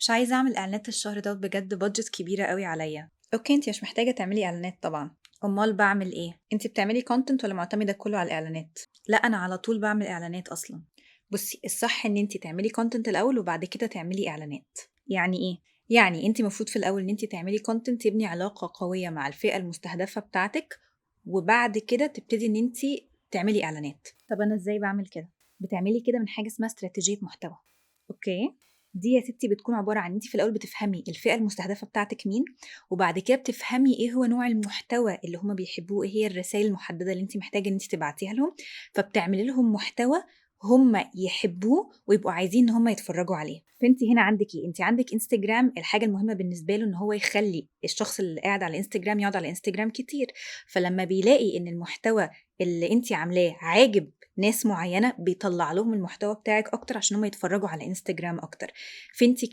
مش عايزة أعمل إعلانات الشهر ده بجد بادجت كبيرة قوي عليا. اوكي، انت مش محتاجة تعملي اعلانات طبعا. أمال بعمل إيه؟ انت بتعملي كونتنت ولا معتمدة كله على الاعلانات؟ لا أنا على طول بعمل إعلانات أصلا. بصي، الصح ان انت تعملي كونتنت الاول وبعد كده تعملي اعلانات. يعني إيه؟ يعني انت المفروض في الاول ان انت تعملي كونتنت يبني علاقة قوية مع الفئة المستهدفة بتاعتك، وبعد كده تبتدي ان انت تعملي اعلانات. طب أنا إزاي بعمل كده؟ بتعملي كده من حاجة اسمها استراتيجية محتوى. أوكي. دي يا ستي بتكون عبارة عن انت في الاول بتفهمي الفئة المستهدفة بتاعتك مين، وبعد كده بتفهمي ايه هو نوع المحتوى اللي هما بيحبوه، ايه هي الرسائل المحددة اللي انت محتاجة ان انت تبعتيها لهم، فبتعملي لهم محتوى هما يحبوه ويبقوا عايزين ان هما يتفرجوا عليه. فانت هنا عندك ايه؟ انت عندك انستجرام، الحاجة المهمة بالنسبة له ان هو يخلي الشخص اللي قاعد على انستجرام يقعد على انستجرام كتير. فلما بيلاقي ان المحتوى اللي انت عاملاه عاجب ناس معينة، بيطلع لهم المحتوى بتاعك اكتر عشان هم يتفرجوا على انستجرام اكتر. فانت كده